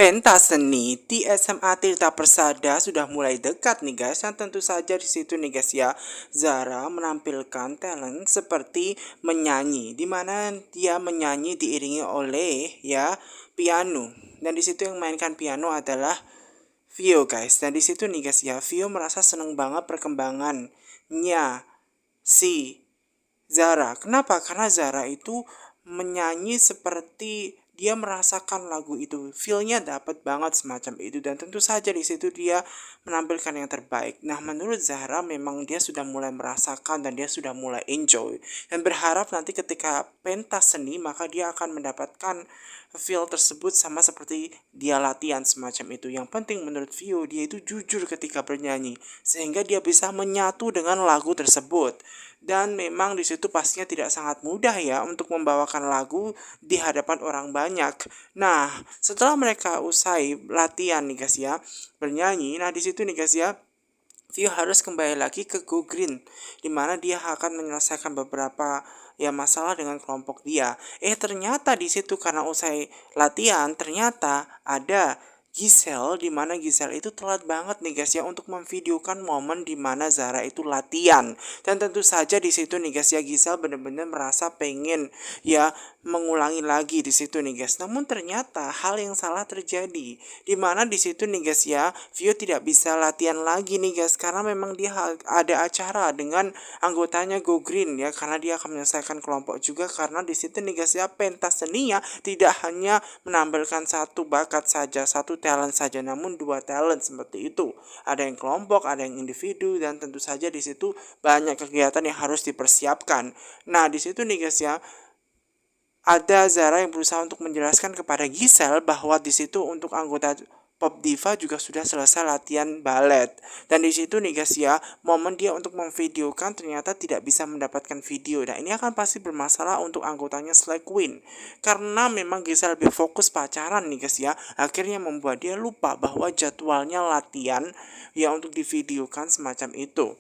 Pentas seni di SMA Tirta Persada sudah mulai dekat nih guys. Dan tentu saja di situ nih guys ya, Zara menampilkan talent seperti menyanyi, di mana dia menyanyi diiringi oleh ya piano. Dan di situ yang mainkan piano adalah Vio guys. Dan di situ nih guys ya, Vio merasa seneng banget perkembangannya si Zara. Kenapa? Karena Zara itu menyanyi seperti dia merasakan lagu itu, feel-nya dapat banget semacam itu, dan tentu saja di situ dia menampilkan yang terbaik. Nah, menurut Zahra memang dia sudah mulai merasakan dan dia sudah mulai enjoy dan berharap nanti ketika pentas seni maka dia akan mendapatkan feel tersebut sama seperti dia latihan semacam itu. Yang penting menurut Vio dia itu jujur ketika bernyanyi sehingga dia bisa menyatu dengan lagu tersebut. Dan memang di situ pastinya tidak sangat mudah ya untuk membawakan lagu di hadapan orang banyak. Nah, setelah mereka usai latihan nih guys ya, bernyanyi, nah di situ nih guys ya, Vio harus kembali lagi ke Go Green, di mana dia akan menyelesaikan beberapa ya masalah dengan kelompok dia. Ternyata di situ karena usai latihan ternyata ada Giselle, di mana Giselle itu telat banget nih guys ya untuk memvideokan momen di mana Zara itu latihan. Dan tentu saja di situ nih guys ya, Giselle benar-benar merasa pengen ya mengulangi lagi di situ nih guys. Namun ternyata hal yang salah terjadi, di mana di situ nih guys ya, Vio tidak bisa latihan lagi nih guys karena memang dia ada acara dengan anggotanya Go Green ya, karena dia akan menyelesaikan kelompok juga. Karena di situ nih guys ya, pentas seninya tidak hanya menampilkan satu bakat saja, satu talent saja, namun dua talent seperti itu. Ada yang kelompok, ada yang individu, dan tentu saja di situ banyak kegiatan yang harus dipersiapkan. Nah, di situ nih guys ya, ada Zara yang berusaha untuk menjelaskan kepada Giselle bahwa di situ untuk anggota Pop Diva juga sudah selesai latihan balet. Dan di situ nih guys ya, momen dia untuk memvideokan ternyata tidak bisa mendapatkan video. Dan ini akan pasti bermasalah untuk anggotanya Slay Queen. Karena memang Giselle lebih fokus pacaran nih guys ya, akhirnya membuat dia lupa bahwa jadwalnya latihan ya untuk divideokan semacam itu,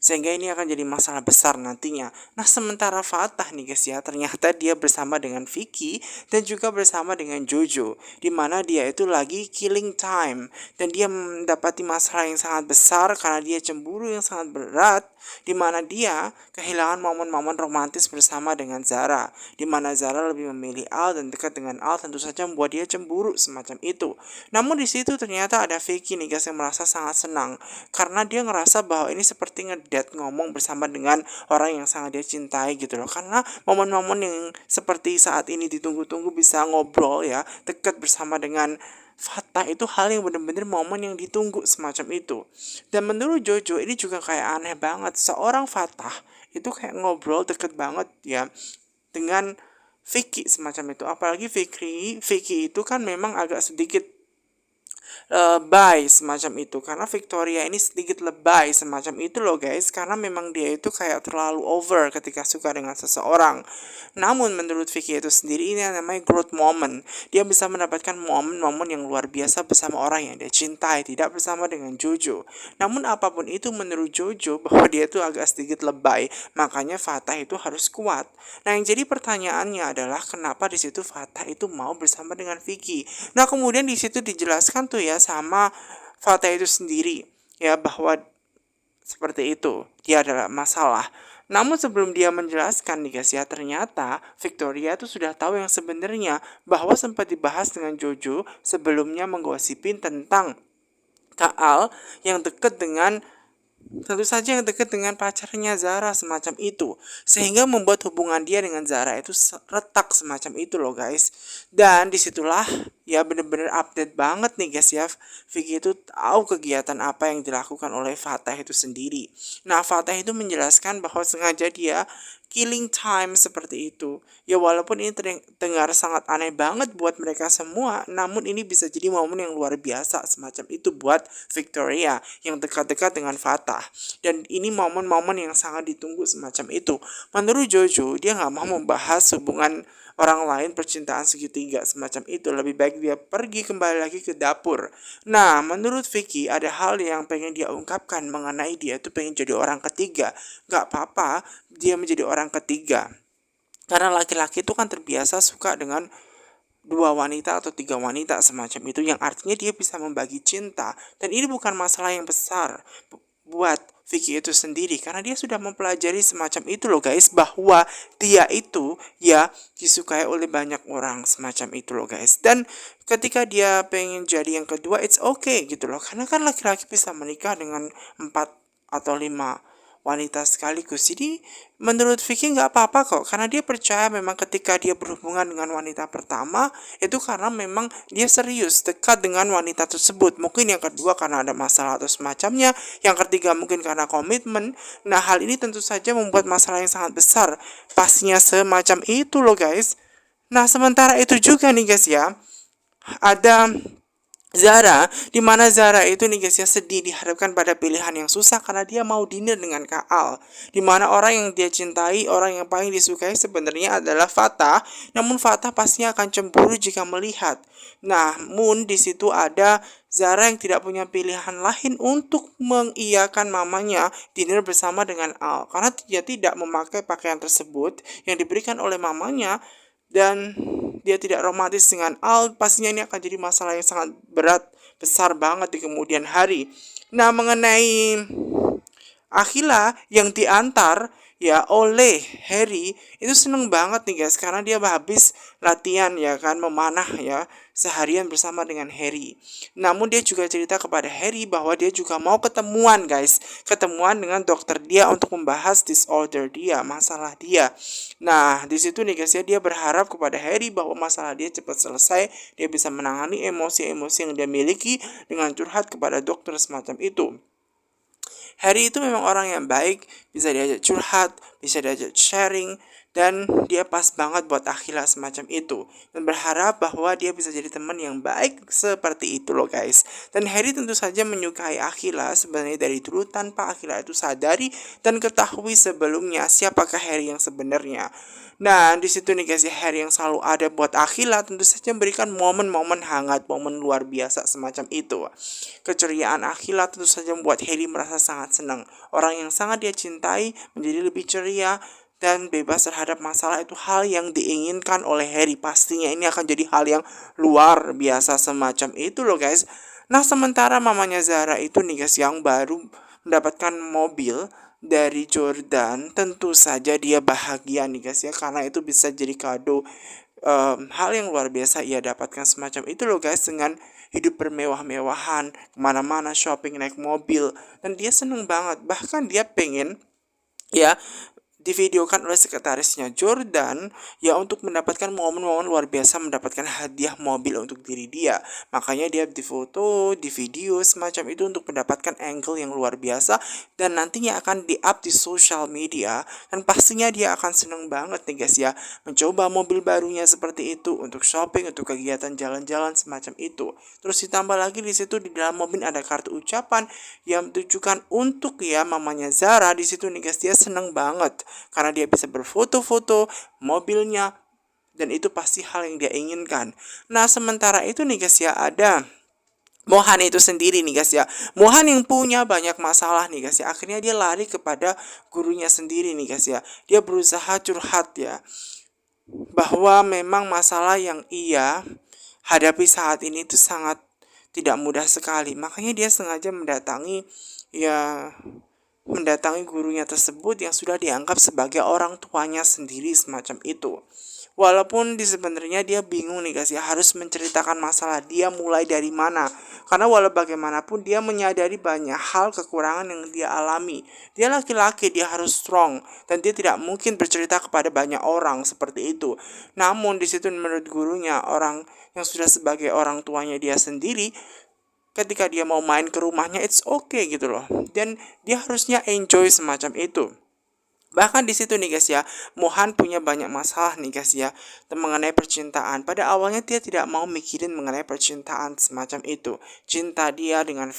sehingga ini akan jadi masalah besar nantinya. Nah, sementara Fatah nih guys ya, ternyata dia bersama dengan Vicky dan juga bersama dengan Jojo, di mana dia itu lagi killing time dan dia mendapati masalah yang sangat besar karena dia cemburu yang sangat berat, di mana dia kehilangan momen-momen romantis bersama dengan Zara, di mana Zara lebih memilih Al dan dekat dengan Al, tentu saja membuat dia cemburu semacam itu. Namun di situ ternyata ada Vicky nih guys yang merasa sangat senang karena dia ngerasa bahwa ini seperti ngedate ngomong bersama dengan orang yang sangat dia cintai gitu loh. Karena momen-momen yang seperti saat ini ditunggu-tunggu bisa ngobrol ya, dekat bersama dengan Fatah itu hal yang benar-benar momen yang ditunggu semacam itu. Dan menurut Jojo ini juga kayak aneh banget, seorang Fatah itu kayak ngobrol deket banget ya dengan Vicky semacam itu. Apalagi Vicky itu kan memang agak sedikit lebay semacam itu, karena Victoria ini sedikit lebay semacam itu loh guys, karena memang dia itu kayak terlalu over ketika suka dengan seseorang. Namun menurut Vicky itu sendiri ini yang namanya growth moment, dia bisa mendapatkan momen-momen yang luar biasa bersama orang yang dia cintai, tidak bersama dengan Jojo. Namun apapun itu menurut Jojo bahwa dia itu agak sedikit lebay, makanya Fatah itu harus kuat. Nah, yang jadi pertanyaannya adalah kenapa di situ Fatah itu mau bersama dengan Vicky. Nah, kemudian di situ dijelaskan tuh ya sama Fatah itu sendiri ya bahwa seperti itu, dia adalah masalah. Namun sebelum dia menjelaskan nih guys ya, ternyata Victoria itu sudah tahu yang sebenarnya, bahwa sempat dibahas dengan Jojo sebelumnya menggosipin tentang Kaal yang dekat dengan, tentu saja yang dekat dengan pacarnya Zara semacam itu, sehingga membuat hubungan dia dengan Zara itu retak semacam itu loh guys. Dan disitulah ya bener-bener update banget nih guys ya, Vicky itu tahu kegiatan apa yang dilakukan oleh Fatah itu sendiri. Nah, Fatah itu menjelaskan bahwa sengaja dia killing time seperti itu. Ya walaupun ini terdengar sangat aneh banget buat mereka semua, namun ini bisa jadi momen yang luar biasa semacam itu buat Victoria yang dekat-dekat dengan Fatah. Dan ini momen-momen yang sangat ditunggu semacam itu. Menurut Jojo, dia nggak mau membahas hubungan orang lain, percintaan segitiga semacam itu. Lebih baik dia pergi kembali lagi ke dapur. Nah, menurut Vicky ada hal yang pengen dia ungkapkan mengenai dia itu pengen jadi orang ketiga. Gak apa-apa dia menjadi orang ketiga, karena laki-laki itu kan terbiasa suka dengan dua wanita atau tiga wanita semacam itu, yang artinya dia bisa membagi cinta. Dan ini bukan masalah yang besar buat Vicky itu sendiri, karena dia sudah mempelajari semacam itu loh guys, bahwa dia itu ya disukai oleh banyak orang semacam itu loh guys. Dan ketika dia pengen jadi yang kedua, it's okay gitu loh, karena kan laki-laki bisa menikah dengan 4 atau 5 wanita sekaligus. Jadi menurut Vicky nggak apa-apa kok, karena dia percaya memang ketika dia berhubungan dengan wanita pertama itu karena memang dia serius dekat dengan wanita tersebut. Mungkin yang kedua karena ada masalah atau semacamnya, yang ketiga mungkin karena komitmen. Nah, hal ini tentu saja membuat masalah yang sangat besar pastinya semacam itu loh guys. Nah, sementara itu juga nih guys ya, ada Zara, di mana Zara itu nih guys ya sedih dihadapkan pada pilihan yang susah karena dia mau dinner dengan Kak Al. Di mana orang yang dia cintai, orang yang paling disukai sebenarnya adalah Fatah, namun Fatah pastinya akan cemburu jika melihat. Namun di situ ada Zara yang tidak punya pilihan lain untuk mengiyakan mamanya dinner bersama dengan Al, karena dia tidak memakai pakaian tersebut yang diberikan oleh mamanya, dan dia tidak romantis dengan Al. Pastinya ini akan jadi masalah yang sangat berat, besar banget di kemudian hari. Nah, mengenai Akila yang diantar ya oleh Harry, itu seneng banget nih guys, karena dia habis latihan ya kan, memanah ya seharian bersama dengan Harry. Namun dia juga cerita kepada Harry bahwa dia juga mau ketemuan guys, ketemuan dengan dokter dia untuk membahas disorder dia, masalah dia. Nah, di situ nih guys ya, dia berharap kepada Harry bahwa masalah dia cepat selesai, dia bisa menangani emosi-emosi yang dia miliki dengan curhat kepada dokter semacam itu. Harry itu memang orang yang baik, bisa diajak curhat, bisa diajak sharing, dan dia pas banget buat Akila semacam itu. Dan berharap bahwa dia bisa jadi teman yang baik seperti itu loh guys. Dan Harry tentu saja menyukai Akila sebenarnya dari dulu tanpa Akila itu sadari dan ketahui sebelumnya siapakah Harry yang sebenarnya. Nah, di situ nih guys ya, Harry yang selalu ada buat Akila tentu saja memberikan momen-momen hangat, momen luar biasa semacam itu. Keceriaan Akila tentu saja membuat Harry merasa sangat senang. Orang yang sangat dia cintai menjadi lebih ceria dan bebas terhadap masalah, itu hal yang diinginkan oleh Harry. Pastinya ini akan jadi hal yang luar biasa semacam itu loh guys. Nah, sementara mamanya Zara itu nih guys yang baru mendapatkan mobil dari Jordan, tentu saja dia bahagia nih guys ya, karena itu bisa jadi kado, hal yang luar biasa ia dapatkan semacam itu loh guys, dengan hidup bermewah-mewahan, kemana-mana shopping naik mobil, dan dia seneng banget. Bahkan dia pengen ya divideokan oleh sekretarisnya Jordan ya untuk mendapatkan momen-momen luar biasa, mendapatkan hadiah mobil untuk diri dia. Makanya dia difoto, di video semacam itu untuk mendapatkan angle yang luar biasa, dan nantinya akan di-up di social media, dan pastinya dia akan seneng banget nih guys ya mencoba mobil barunya seperti itu untuk shopping, untuk kegiatan jalan-jalan semacam itu. Terus ditambah lagi di situ di dalam mobil ada kartu ucapan yang ditujukan untuk ya mamanya Zara. Di situ nih guys dia seneng banget karena dia bisa berfoto-foto mobilnya, dan itu pasti hal yang dia inginkan. Nah, sementara itu nih guys ya, ada Mohan itu sendiri nih guys ya. Mohan yang punya banyak masalah nih guys ya. Akhirnya dia lari kepada gurunya sendiri nih guys ya. Dia berusaha curhat ya, bahwa memang masalah yang ia hadapi saat ini itu sangat tidak mudah sekali. Makanya dia sengaja ya mendatangi gurunya tersebut yang sudah dianggap sebagai orang tuanya sendiri semacam itu. Walaupun sebenarnya dia bingung nih guys ya, harus menceritakan masalah dia mulai dari mana. Karena walau bagaimanapun dia menyadari banyak hal kekurangan yang dia alami. Dia laki-laki, dia harus strong, dan dia tidak mungkin bercerita kepada banyak orang seperti itu. Namun di situ menurut gurunya, orang yang sudah sebagai orang tuanya dia sendiri, ketika dia mau main ke rumahnya it's okay gitu loh, dan dia harusnya enjoy semacam itu. Bahkan di situ nih guys ya, Mohan punya banyak masalah nih guys ya mengenai percintaan. Pada awalnya dia tidak mau mikirin mengenai percintaan semacam itu, cinta dia dengan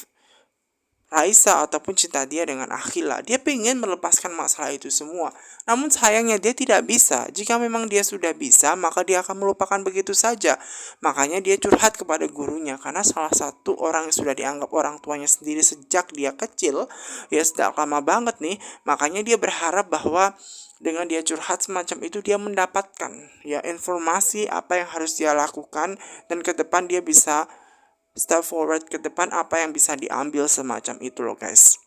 Raisa ataupun cinta dia dengan Akila. Dia pengen melepaskan masalah itu semua. Namun sayangnya dia tidak bisa. Jika memang dia sudah bisa, maka dia akan melupakan begitu saja. Makanya dia curhat kepada gurunya, karena salah satu orang yang sudah dianggap orang tuanya sendiri sejak dia kecil, ya sejak lama banget nih. Makanya dia berharap bahwa dengan dia curhat semacam itu dia mendapatkan ya informasi apa yang harus dia lakukan, dan ke depan dia bisa step forward ke depan apa yang bisa diambil semacam itu loh guys.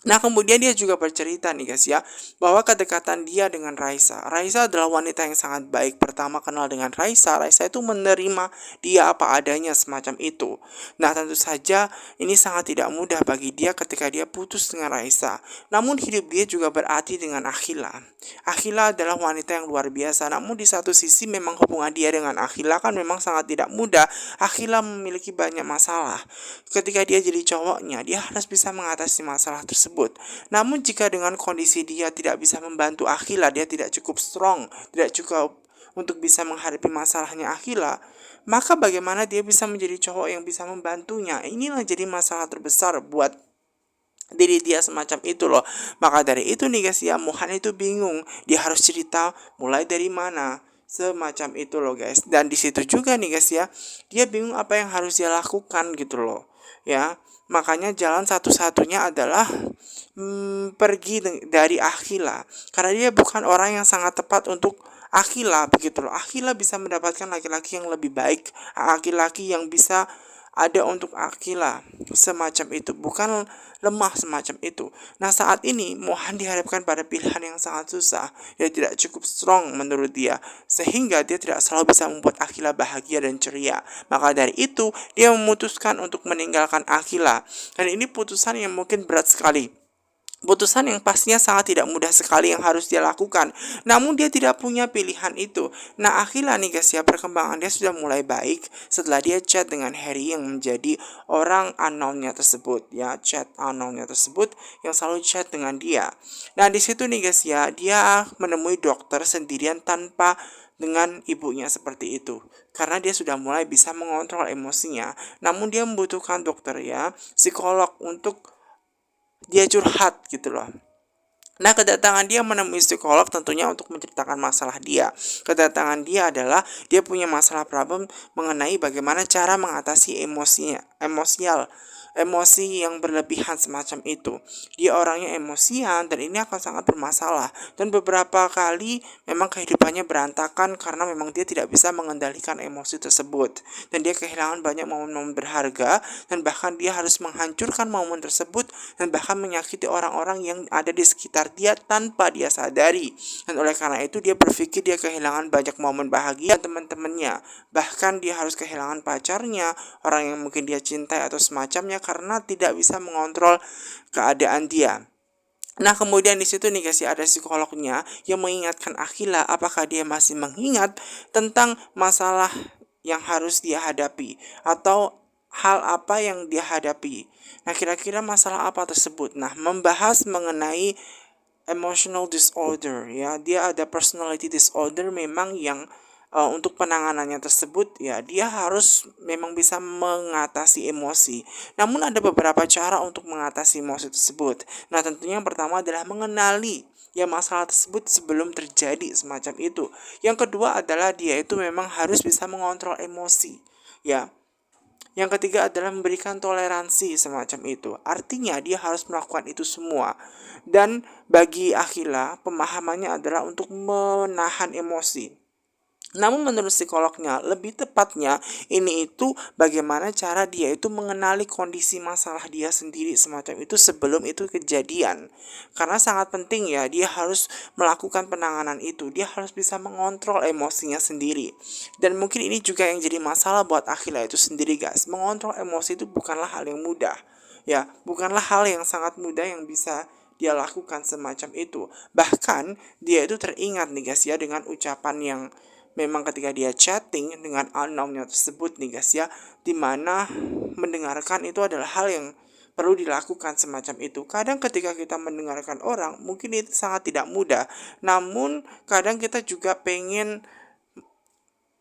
Nah, kemudian dia juga bercerita nih guys ya, bahwa kedekatan dia dengan Raisa. Raisa adalah wanita yang sangat baik. Pertama kenal dengan Raisa, Raisa itu menerima dia apa adanya semacam itu. Nah, tentu saja ini sangat tidak mudah bagi dia ketika dia putus dengan Raisa. Namun hidup dia juga berarti dengan Akhila. Akhila adalah wanita yang luar biasa. Namun di satu sisi memang hubungan dia dengan Akhila kan memang sangat tidak mudah. Akhila memiliki banyak masalah. Ketika dia jadi cowoknya, dia harus bisa mengatasi masalah tersebut. Namun jika dengan kondisi dia tidak bisa membantu Akhila, dia tidak cukup strong, tidak cukup untuk bisa menghadapi masalahnya Akhila, maka bagaimana dia bisa menjadi cowok yang bisa membantunya? Inilah jadi masalah terbesar buat diri dia semacam itu loh. Maka dari itu nih guys ya, Mohan itu bingung, dia harus cerita mulai dari mana semacam itu loh guys. Dan di situ juga nih guys ya, dia bingung apa yang harus dia lakukan gitu loh ya. Makanya jalan satu-satunya adalah pergi dari Akhila, karena dia bukan orang yang sangat tepat untuk Akhila begitu loh. Akhila bisa mendapatkan laki-laki yang lebih baik, laki-laki yang bisa ada untuk Akhila semacam itu, bukan lemah semacam itu. Nah, saat ini Mohan dihadapkan pada pilihan yang sangat susah. Dia tidak cukup strong menurut dia, sehingga dia tidak selalu bisa membuat Akhila bahagia dan ceria. Maka dari itu dia memutuskan untuk meninggalkan Akhila, dan ini putusan yang mungkin berat sekali, putusan yang pastinya sangat tidak mudah sekali yang harus dia lakukan. Namun dia tidak punya pilihan itu. Nah, akhirnya nih guys ya, perkembangan dia sudah mulai baik setelah dia chat dengan Harry yang menjadi orang unknownnya tersebut ya, chat unknownnya tersebut yang selalu chat dengan dia. Nah, di situ nih guys ya, dia menemui dokter sendirian tanpa dengan ibunya seperti itu, karena dia sudah mulai bisa mengontrol emosinya. Namun dia membutuhkan dokter ya, psikolog untuk dia curhat gitu loh. Nah, kedatangan dia menemui psikolog tentunya untuk menceritakan masalah dia. Kedatangan dia adalah dia punya masalah problem mengenai bagaimana cara mengatasi emosi yang berlebihan semacam itu. Dia orangnya emosian dan ini akan sangat bermasalah. Dan beberapa kali memang kehidupannya berantakan karena memang dia tidak bisa mengendalikan emosi tersebut. Dan dia kehilangan banyak momen-momen berharga, dan bahkan dia harus menghancurkan momen tersebut dan bahkan menyakiti orang-orang yang ada di sekitar dia tanpa dia sadari. Dan oleh karena itu dia berpikir dia kehilangan banyak momen bahagia teman-temannya. Bahkan dia harus kehilangan pacarnya, orang yang mungkin dia cintai atau semacamnya, karena tidak bisa mengontrol keadaan dia. Nah, kemudian di situ nih guys ya, ada psikolognya yang mengingatkan Akhila apakah dia masih mengingat tentang masalah yang harus dia hadapi atau hal apa yang dia hadapi. Nah, kira-kira masalah apa tersebut? Nah, membahas mengenai emotional disorder ya. Dia ada personality disorder memang yang untuk penanganannya tersebut ya, dia harus memang bisa mengatasi emosi. Namun ada beberapa cara untuk mengatasi emosi tersebut. Nah, tentunya yang pertama adalah mengenali ya masalah tersebut sebelum terjadi semacam itu. Yang kedua adalah dia itu memang harus bisa mengontrol emosi ya. Yang ketiga adalah memberikan toleransi semacam itu. Artinya dia harus melakukan itu semua. Dan bagi Akhila, pemahamannya adalah untuk menahan emosi. Namun menurut psikolognya, lebih tepatnya ini itu bagaimana cara dia itu mengenali kondisi masalah dia sendiri semacam itu sebelum itu kejadian. Karena sangat penting ya, dia harus melakukan penanganan itu. Dia harus bisa mengontrol emosinya sendiri. Dan mungkin ini juga yang jadi masalah buat Akhila itu sendiri guys. Mengontrol emosi itu bukanlah hal yang mudah. Ya, bukanlah hal yang sangat mudah yang bisa dia lakukan semacam itu. Bahkan dia itu teringat nih guys ya dengan ucapan yang memang ketika dia chatting dengan unknownnya tersebut nih guys ya, dimana mendengarkan itu adalah hal yang perlu dilakukan semacam itu. Kadang ketika kita mendengarkan orang mungkin itu sangat tidak mudah, namun kadang kita juga pengen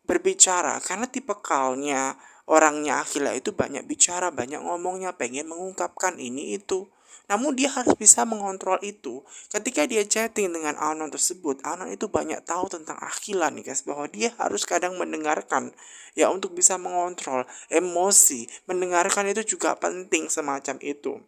berbicara karena tipikalnya orangnya Akhila itu banyak bicara, banyak ngomongnya, pengen mengungkapkan ini itu. Namun dia harus bisa mengontrol itu. Ketika dia chatting dengan Anon tersebut, Anon itu banyak tahu tentang Akhila nih guys, bahwa dia harus kadang mendengarkan ya untuk bisa mengontrol emosi. Mendengarkan itu juga penting semacam itu.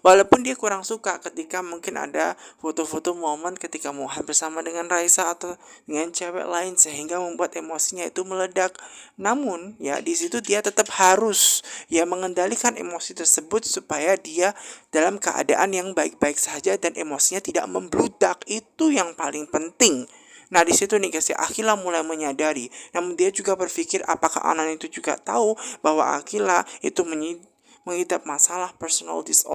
Walaupun dia kurang suka ketika mungkin ada foto-foto momen ketika Mohan bersama dengan Raisa atau dengan cewek lain sehingga membuat emosinya itu meledak. Namun ya di situ dia tetap harus ya mengendalikan emosi tersebut supaya dia dalam keadaan yang baik-baik saja dan emosinya tidak membludak. Itu yang paling penting. Nah di situ nih guys ya Akila mulai menyadari, namun dia juga berpikir apakah Anan itu juga tahu bahwa Akila itu mengidap masalah personal disorder.